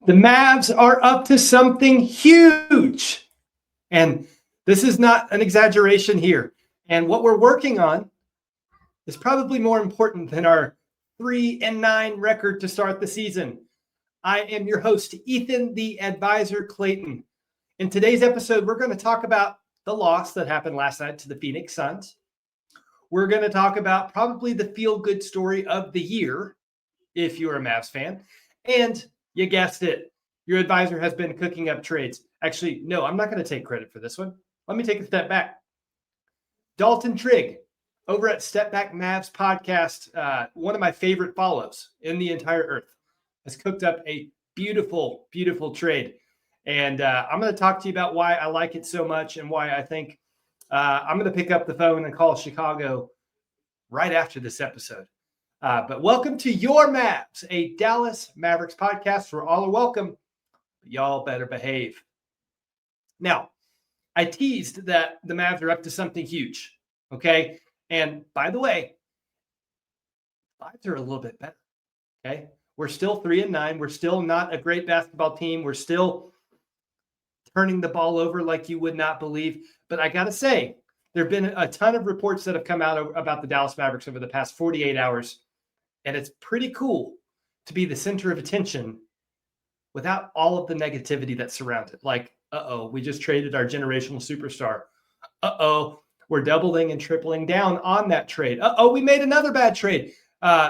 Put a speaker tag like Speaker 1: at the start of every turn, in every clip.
Speaker 1: The Mavs are up to something huge. And this is not an exaggeration here. And what we're working on is probably more important than our 3-9 record to start the season. I am your host, Ethan, the advisor Clayton. In today's episode, we're going to talk about the loss that happened last night to the Phoenix Suns. We're going to talk about probably the feel-good story of the year, if you're a Mavs fan. And you guessed it, your advisor has been cooking up trades. Actually, no, I'm not going to take credit for this one. Let me take a step back. Dalton Trigg, over at Step Back Mavs podcast, one of my favorite follows in the entire earth, has cooked up a beautiful, beautiful trade. And I'm going to talk to you about why I like it so much and why I think I'm going to pick up the phone and call Chicago right after this episode. But welcome to Your Mavs, a Dallas Mavericks podcast where all are welcome, but y'all better behave. Now, I teased that the Mavs are up to something huge, okay? And by the way, Mavs are a little bit better, okay? We're still 3-9. We're still not a great basketball team. We're still turning the ball over like you would not believe. But I got to say, there have been a ton of reports that have come out about the Dallas Mavericks over the past 48 hours. And it's pretty cool to be the center of attention without all of the negativity that surrounds it. Like, we just traded our generational superstar. We're doubling and tripling down on that trade. We made another bad trade.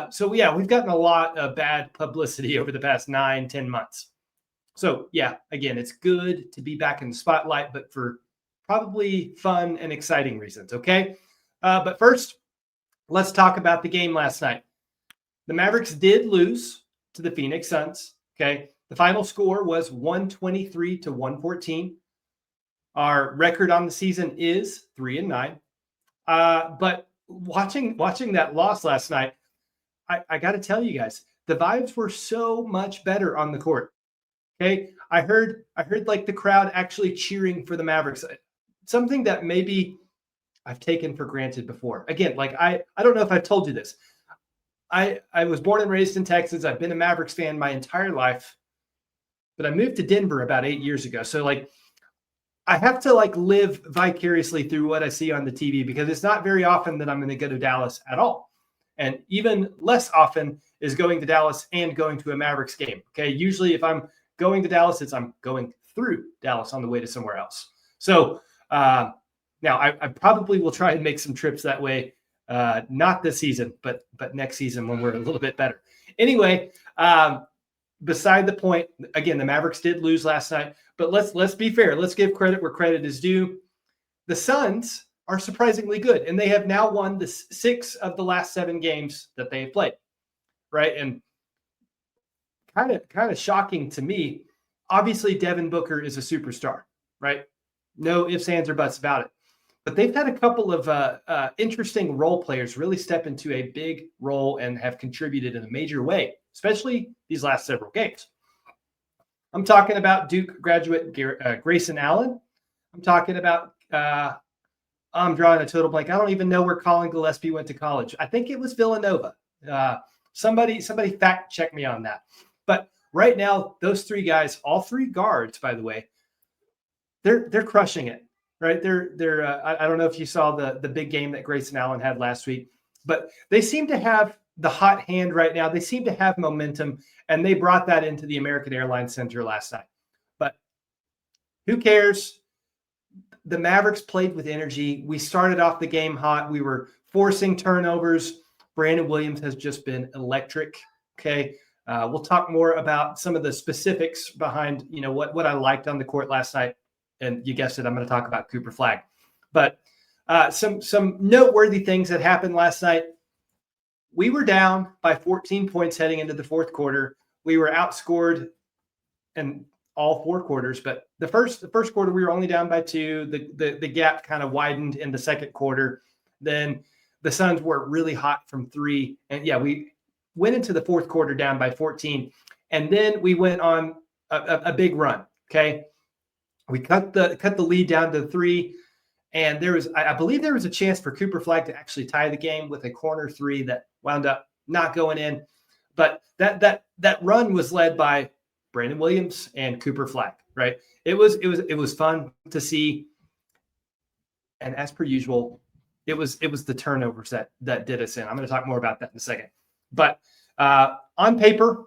Speaker 1: So we've gotten a lot of bad publicity over the past 9-10 months. So again, it's good to be back in the spotlight, but for probably fun and exciting reasons. Okay. But first, let's talk about the game last night. The Mavericks did lose to the Phoenix Suns. Okay. The final score was 123-114. Our record on the season is 3-9. But watching that loss last night, I got to tell you guys, the vibes were so much better on the court. Okay. I heard like the crowd actually cheering for the Mavericks, something that maybe I've taken for granted before. Again, like I don't know if I've told you this. I was born and raised in Texas. I've been a Mavericks fan my entire life, but I moved to Denver about 8 years ago. So like I have to like live vicariously through what I see on the TV because it's not very often that I'm going to go to Dallas at all. And even less often is going to Dallas and going to a Mavericks game. Okay. Usually if I'm going to Dallas, I'm going through Dallas on the way to somewhere else. So now I probably will try and make some trips that way. Not this season, but next season when we're a little bit better. Anyway, beside the point, again, the Mavericks did lose last night, but let's be fair. Let's give credit where credit is due. The Suns are surprisingly good, and they have now won the 6 of the last 7 games that they have played, right? And kind of shocking to me. Obviously, Devin Booker is a superstar, right? No ifs, ands, or buts about it. But they've had a couple of interesting role players really step into a big role and have contributed in a major way, especially these last several games. I'm talking about Duke graduate Grayson Allen. I'm talking about I'm drawing a total blank. I don't even know where Colin Gillespie went to college. I think it was Villanova. Somebody fact check me on that. But right now, those 3 guys, all 3 guards, by the way, they're crushing it. Right. I don't know if you saw the big game that Grayson Allen had last week, but they seem to have the hot hand right now. They seem to have momentum, and they brought that into the American Airlines Center last night. But who cares? The Mavericks played with energy. We started off the game hot. We were forcing turnovers. Brandon Williams has just been electric. Okay. We'll talk more about some of the specifics behind, what I liked on the court last night. And you guessed it, I'm going to talk about Cooper Flagg. But some noteworthy things that happened last night. We were down by 14 points heading into the fourth quarter. We were outscored in all 4 quarters, but the first quarter we were only down by 2. The gap kind of widened in the second quarter. Then the Suns were really hot from 3, and we went into the fourth quarter down by 14, and then we went on a big run. Okay. We cut the lead down to 3, and I believe there was a chance for Cooper Flagg to actually tie the game with a corner 3 that wound up not going in. But that run was led by Brandon Williams and Cooper Flagg, right? It was fun to see. And as per usual, it was the turnovers that did us in. I'm going to talk more about that in a second. But on paper,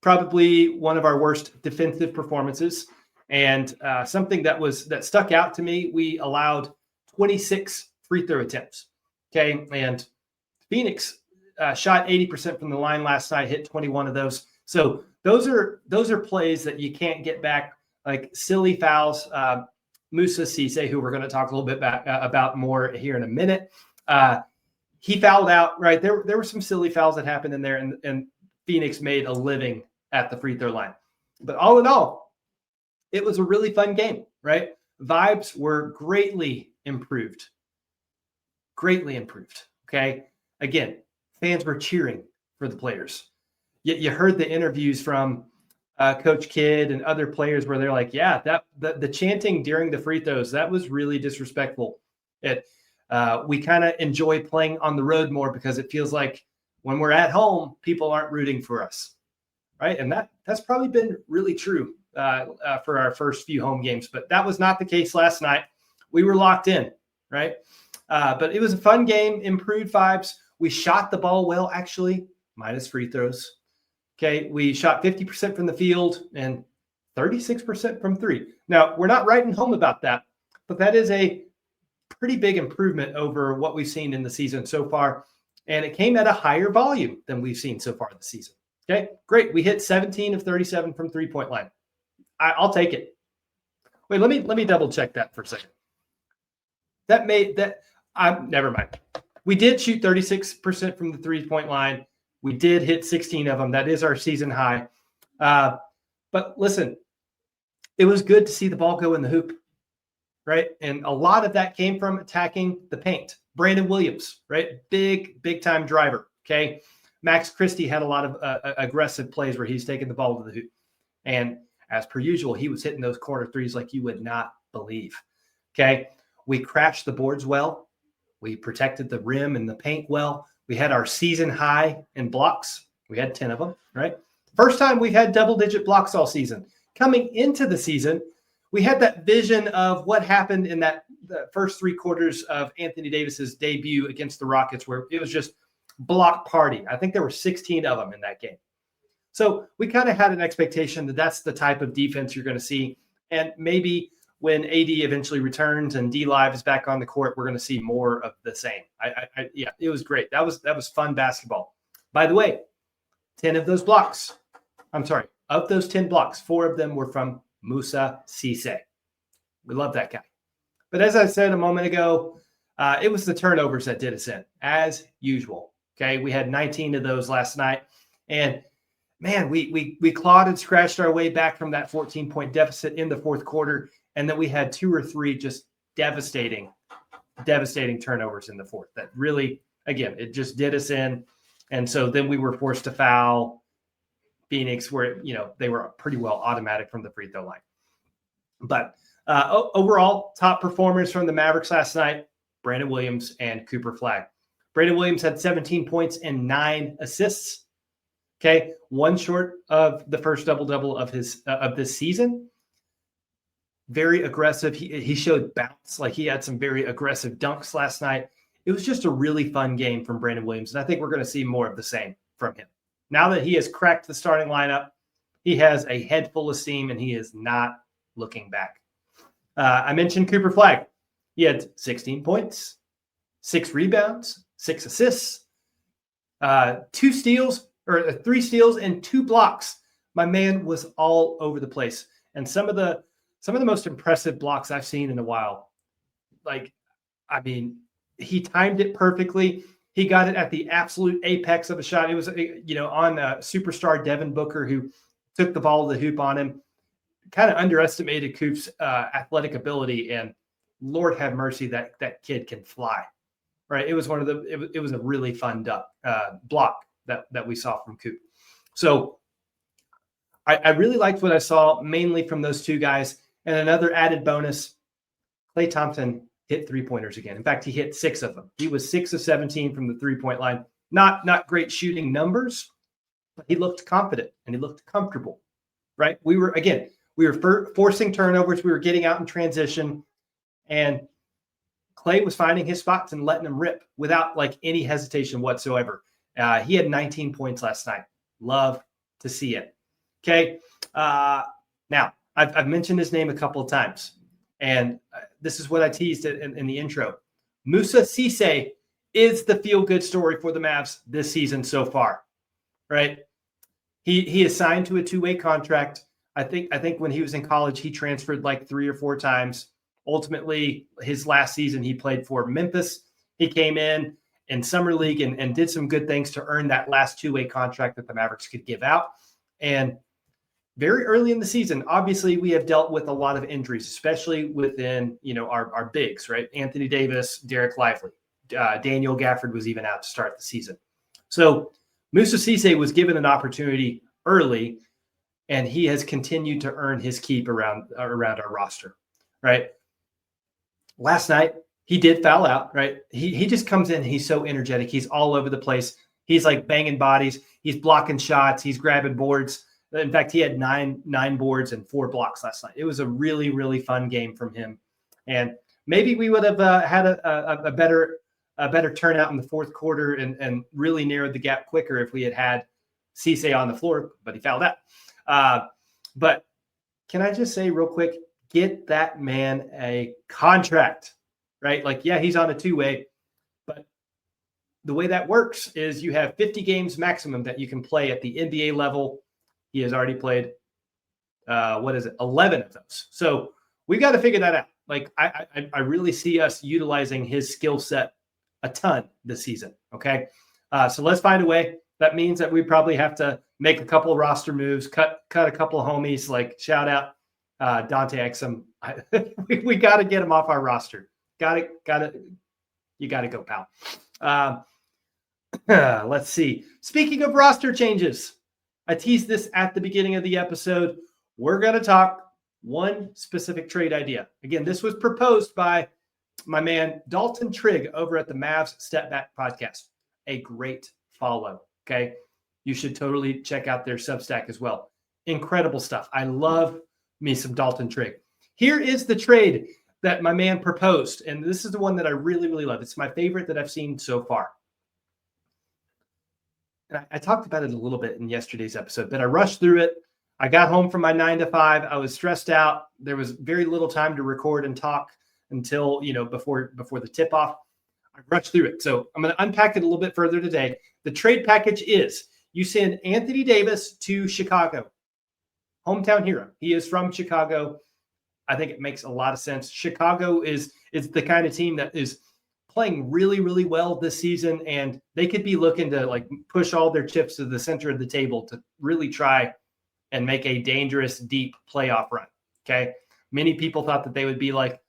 Speaker 1: probably one of our worst defensive performances, and something that stuck out to me. We allowed 26 free throw attempts. Okay, and Phoenix shot 80% from the line last night, hit 21 of those. So those are plays that you can't get back, like silly fouls. Musa Cece, who we're going to talk a little bit about more here in a minute, he fouled out. Right, there were some silly fouls that happened in there, and Phoenix made a living at the free throw line. But all in all, it was a really fun game. Right, vibes were greatly improved. Greatly improved. Okay, again, fans were cheering for the players. You heard the interviews from Coach Kidd and other players where they're like, yeah, the chanting during the free throws, that was really disrespectful. We kind of enjoy playing on the road more because it feels like when we're at home, people aren't rooting for us, right? And that's probably been really true for our first few home games, but that was not the case last night. We were locked in, right? But it was a fun game, improved vibes. We shot the ball well, actually, minus free throws. Okay, we shot 50% from the field and 36% from three. Now, we're not writing home about that, but that is a pretty big improvement over what we've seen in the season so far. And it came at a higher volume than we've seen so far this season. Okay, great. We hit 17 of 37 from three-point line. I'll take it. Wait, let me double check that for a second. Never mind. We did shoot 36% from the three-point line. We did hit 16 of them. That is our season high. But listen, it was good to see the ball go in the hoop, right? And a lot of that came from attacking the paint. Brandon Williams, right? Big time driver, okay? Max Christie had a lot of aggressive plays where he's taking the ball to the hoop. And as per usual, he was hitting those corner threes like you would not believe, okay? We crashed the boards well. We protected the rim and the paint well. We had our season high in blocks. We had 10 of them, right? First time we've had double-digit blocks all season. Coming into the season, we had that vision of what happened in the first three quarters of Anthony Davis's debut against the Rockets, where it was just block party. I think there were 16 of them in that game. So we kind of had an expectation that that's the type of defense you're going to see. And maybe when AD eventually returns and D-Live is back on the court, we're going to see more of the same. Yeah, it was great. That was fun basketball. By the way, 10 of those blocks, of those 10 blocks, 4 of them were from Musa Cece. We love that guy. But as I said a moment ago, it was the turnovers that did us in, as usual. Okay, we had 19 of those last night. And man, we clawed and scratched our way back from that 14-point deficit in the fourth quarter. And then we had 2 or 3 just devastating turnovers in the fourth that really, again, it just did us in. And so then we were forced to foul Phoenix where, they were pretty well automatic from the free throw line. But overall, top performers from the Mavericks last night, Brandon Williams and Cooper Flagg. Brandon Williams had 17 points and 9 assists. Okay, one short of the first double-double of this season. Very aggressive. He showed bounce, like he had some very aggressive dunks last night. It was just a really fun game from Brandon Williams, and I think we're going to see more of the same from him. Now that he has cracked the starting lineup, he has a head full of steam, and he is not looking back. I mentioned Cooper Flagg. He had 16 points, 6 rebounds, 6 assists, 3 steals, and 2 blocks. My man was all over the place, and some of the most impressive blocks I've seen in a while. He timed it perfectly. He got it at the absolute apex of a shot. It was, on superstar Devin Booker, who took the ball to the hoop on him. Kind of underestimated Coop's athletic ability, and Lord have mercy, that kid can fly. Right? It was it was a really fun block that we saw from Coop. So I really liked what I saw, mainly from those 2 guys. And another added bonus, Klay Thompson hit 3-pointers again. In fact, he hit 6 of them. He was 6 of 17 from the 3-point line. Not great shooting numbers, but he looked confident and he looked comfortable. right? We were forcing turnovers. We were getting out in transition, and Klay was finding his spots and letting them rip without like any hesitation whatsoever. He had 19 points last night. Love to see it. Okay. Now, I've mentioned his name a couple of times, and this is what I teased in the intro. Musa Cece is the feel-good story for the Mavs this season so far, right? He is signed to a two-way contract. I think when he was in college, he transferred like 3 or 4 times. Ultimately, his last season, he played for Memphis. He came in Summer League and did some good things to earn that last two-way contract that the Mavericks could give out. And very early in the season, obviously, we have dealt with a lot of injuries, especially within our bigs, right? Anthony Davis, Derek Lively, Daniel Gafford was even out to start the season. So Musa Cece was given an opportunity early, and he has continued to earn his keep around our roster, right? Last night, he did foul out, right? He just comes in. He's so energetic. He's all over the place. He's like banging bodies. He's blocking shots. He's grabbing boards. In fact, he had nine boards and 4 blocks last night. It was a really, really fun game from him. And maybe we would have had a better turnout in the fourth quarter and really narrowed the gap quicker if we had Cece on the floor, but he fouled out. But can I just say real quick, get that man a contract, right? Like, yeah, he's on a two-way, but the way that works is you have 50 games maximum that you can play at the NBA level. He has already played, 11 of those. So we got to figure that out. Like, I really see us utilizing his skill set a ton this season. Okay. So let's find a way. That means that we probably have to make a couple of roster moves, cut a couple of homies, like shout out Dante Exum. We got to get him off our roster. You got to go, pal. Let's see. Speaking of roster changes, I teased this at the beginning of the episode. We're going to talk one specific trade idea. Again, this was proposed by my man Dalton Trigg over at the Mavs Step Back podcast. A great follow. Okay. You should totally check out their Substack as well. Incredible stuff. I love me some Dalton Trigg. Here is the trade that my man proposed. And this is the one that I really, really love. It's my favorite that I've seen so far. And I talked about it a little bit in yesterday's episode, but I rushed through it. I got home from my 9 to 5. I was stressed out. There was very little time to record and talk until, before the tip off. I rushed through it. So I'm going to unpack it a little bit further today. The trade package is you send Anthony Davis to Chicago, hometown hero. He is from Chicago. I think it makes a lot of sense. Chicago is the kind of team that is playing really, really well this season, and they could be looking to like push all their chips to the center of the table to really try and make a dangerous, deep playoff run. Okay. Many people thought that they would be like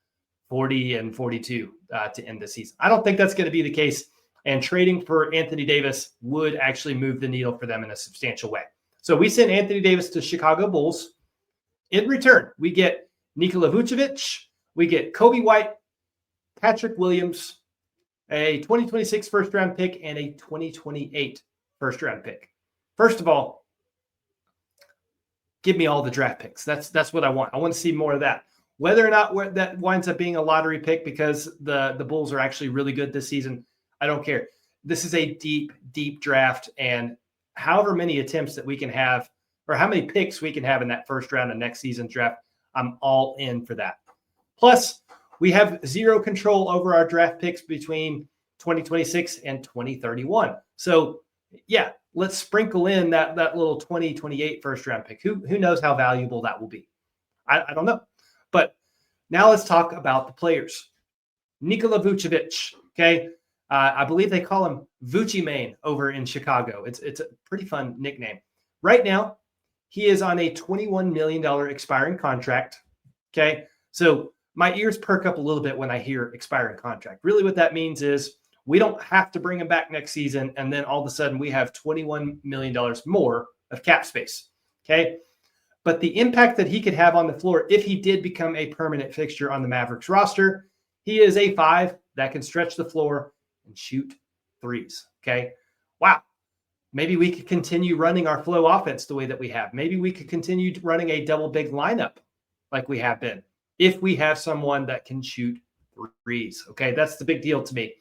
Speaker 1: 40-42 to end the season. I don't think that's going to be the case. And trading for Anthony Davis would actually move the needle for them in a substantial way. So we sent Anthony Davis to Chicago Bulls. In return, we get Nikola Vucevic, we get Kobe White, Patrick Williams, a 2026 first-round pick, and a 2028 first-round pick. First of all, give me all the draft picks. That's what I want. I want to see more of that. Whether or not that winds up being a lottery pick because the Bulls are actually really good this season, I don't care. This is a deep, deep draft, and however many attempts that we can have or how many picks we can have in that first round of next season's draft, I'm all in for that. Plus, we have zero control over our draft picks between 2026 and 2031. So, yeah, let's sprinkle in that little 2028 first-round pick. Who knows how valuable that will be? I don't know. But now let's talk about the players. Nikola Vucevic, okay? I believe they call him Vucci Mane over in Chicago. It's a pretty fun nickname. Right now, he is on a $21 million expiring contract, okay? So my ears perk up a little bit when I hear expiring contract. Really what that means is we don't have to bring him back next season, and then all of a sudden we have $21 million more of cap space, okay? But the impact that he could have on the floor if he did become a permanent fixture on the Mavericks roster, he is a 5 that can stretch the floor and shoot threes, okay? Wow. Maybe we could continue running our flow offense the way that we have. Maybe we could continue running a double big lineup like we have been if we have someone that can shoot threes. Okay, that's the big deal to me.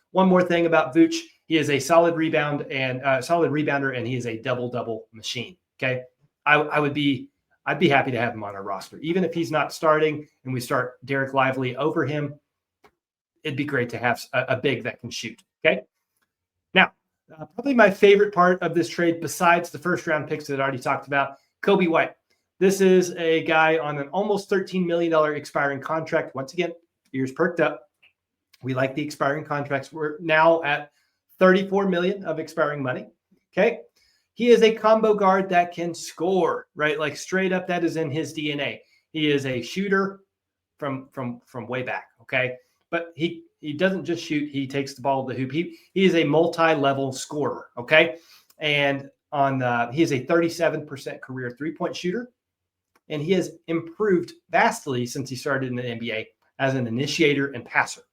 Speaker 1: One more thing about Vooch. He is a solid rebounder, and he is a double-double machine. Okay, I'd be happy to have him on our roster, even if he's not starting and we start Derek Lively over him. It'd be great to have a big that can shoot. Okay, now probably my favorite part of this trade, besides the first-round picks that I already talked about, Coby White. This is a guy on an almost $13 million expiring contract. Once again, ears perked up. We like the expiring contracts. We're now at $34 million of expiring money. Okay. He is a combo guard that can score, right? Like straight up, that is in his DNA. He is a shooter from way back. Okay. But he doesn't just shoot. He takes the ball to the hoop. He is a multi-level scorer. Okay. And he is a 37% career 3-point shooter. And he has improved vastly since he started in the NBA as an initiator and passer.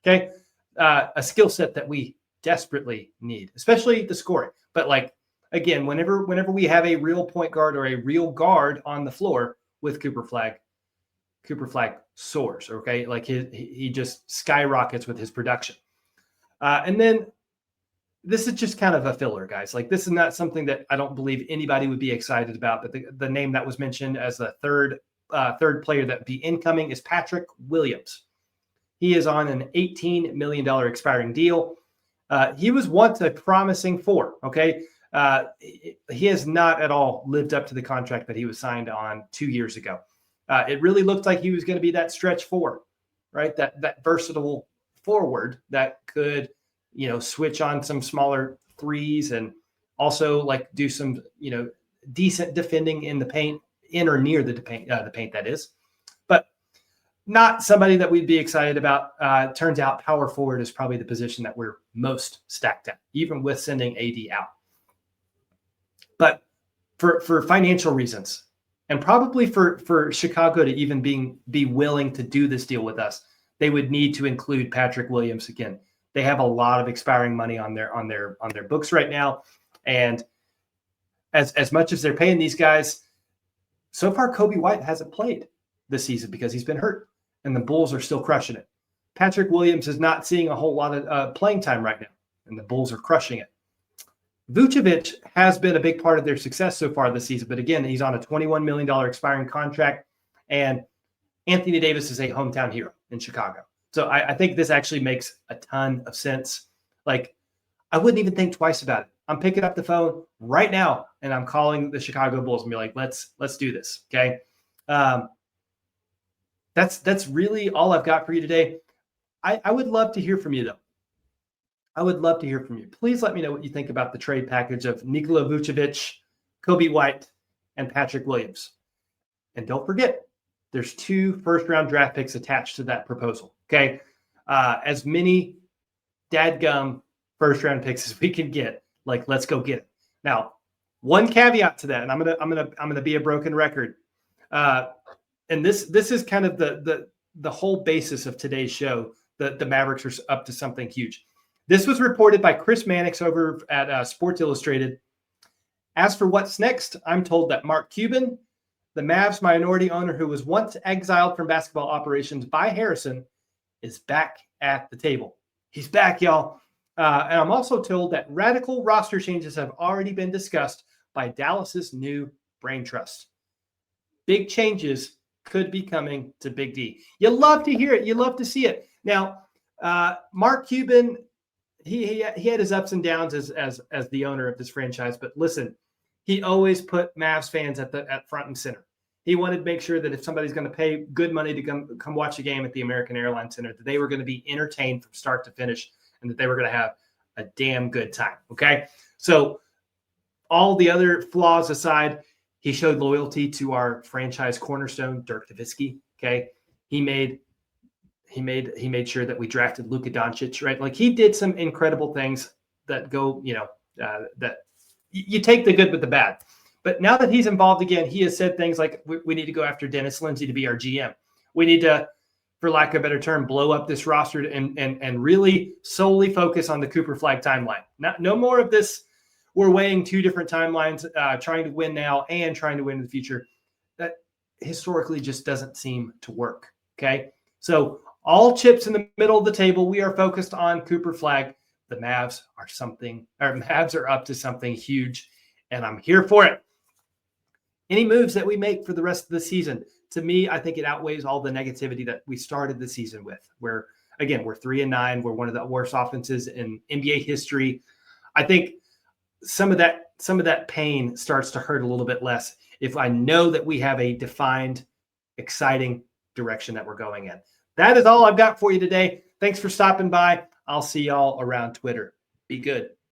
Speaker 1: Okay. A skill set that we desperately need, especially the scoring. But like, again, whenever we have a real point guard or a real guard on the floor with Cooper Flagg soars. Okay. Like he just skyrockets with his production. And then this is just kind of a filler, guys. Like this is not something that I don't believe anybody would be excited about. But the name that was mentioned as the third player that would be incoming is Patrick Williams. He is on an $18 million expiring deal. He was once a promising 4. Okay. He has not at all lived up to the contract that he was signed on 2 years ago. It really looked like he was going to be that stretch 4, right? That versatile forward that could, switch on some smaller threes and also like do some, decent defending in the paint, in or near the paint that is. But not somebody that we'd be excited about. Turns out power forward is probably the position that we're most stacked at, even with sending AD out. But for financial reasons, and probably for Chicago to even be willing to do this deal with us, they would need to include Patrick Williams again. They have a lot of expiring money on their books right now, and as much as they're paying these guys, so far Coby White hasn't played this season because he's been hurt, and the Bulls are still crushing it. Patrick Williams is not seeing a whole lot of playing time right now, and the Bulls are crushing it. Vucevic has been a big part of their success so far this season, but again, he's on a $21 million expiring contract, and Anthony Davis is a hometown hero in Chicago. So I think this actually makes a ton of sense. Like, I wouldn't even think twice about it. I'm picking up the phone right now, and I'm calling the Chicago Bulls and be like, let's do this, okay? That's really all I've got for you today. I would love to hear from you, though. I would love to hear from you. Please let me know what you think about the trade package of Nikola Vucevic, Coby White, and Patrick Williams. And don't forget, there's 2 first-round draft picks attached to that proposal, okay? As many dadgum first-round picks as we can get. Like, let's go get it. Now, one caveat to that, and I'm gonna be a broken record. And this is kind of the whole basis of today's show. The Mavericks are up to something huge. This was reported by Chris Mannix over at Sports Illustrated. As for what's next, I'm told that Mark Cuban, the Mavs minority owner who was once exiled from basketball operations by Harrison, is back at the table. He's back, y'all. And I'm also told that radical roster changes have already been discussed by Dallas's new brain trust. Big changes could be coming to Big D. You love to hear it. You love to see it. Now, Mark Cuban, he had his ups and downs as the owner of this franchise, but listen, he always put Mavs fans at front and center. He wanted to make sure that if somebody's going to pay good money to come watch a game at the American Airlines Center, that they were going to be entertained from start to finish and that they were going to have a damn good time. Okay. So all the other flaws aside, he showed loyalty to our franchise cornerstone, Dirk Nowitzki. Okay. He made sure that we drafted Luka Doncic, right? Like he did some incredible things that go, that you take the good with the bad. But now that he's involved again, he has said things like, we need to go after Dennis Lindsey to be our GM. We need to, for lack of a better term, blow up this roster and really solely focus on the Cooper Flagg timeline. No more of this we're weighing two different timelines, trying to win now and trying to win in the future. That historically just doesn't seem to work. Okay. So all chips in the middle of the table. We are focused on Cooper Flagg. The Mavs are up to something huge, and I'm here for it. Any moves that we make for the rest of the season, to me, I think it outweighs all the negativity that we started the season with. Where again, we're 3-9. We're one of the worst offenses in NBA history. I think some of that pain starts to hurt a little bit less if I know that we have a defined, exciting direction that we're going in. That is all I've got for you today. Thanks for stopping by. I'll see y'all around Twitter. Be good.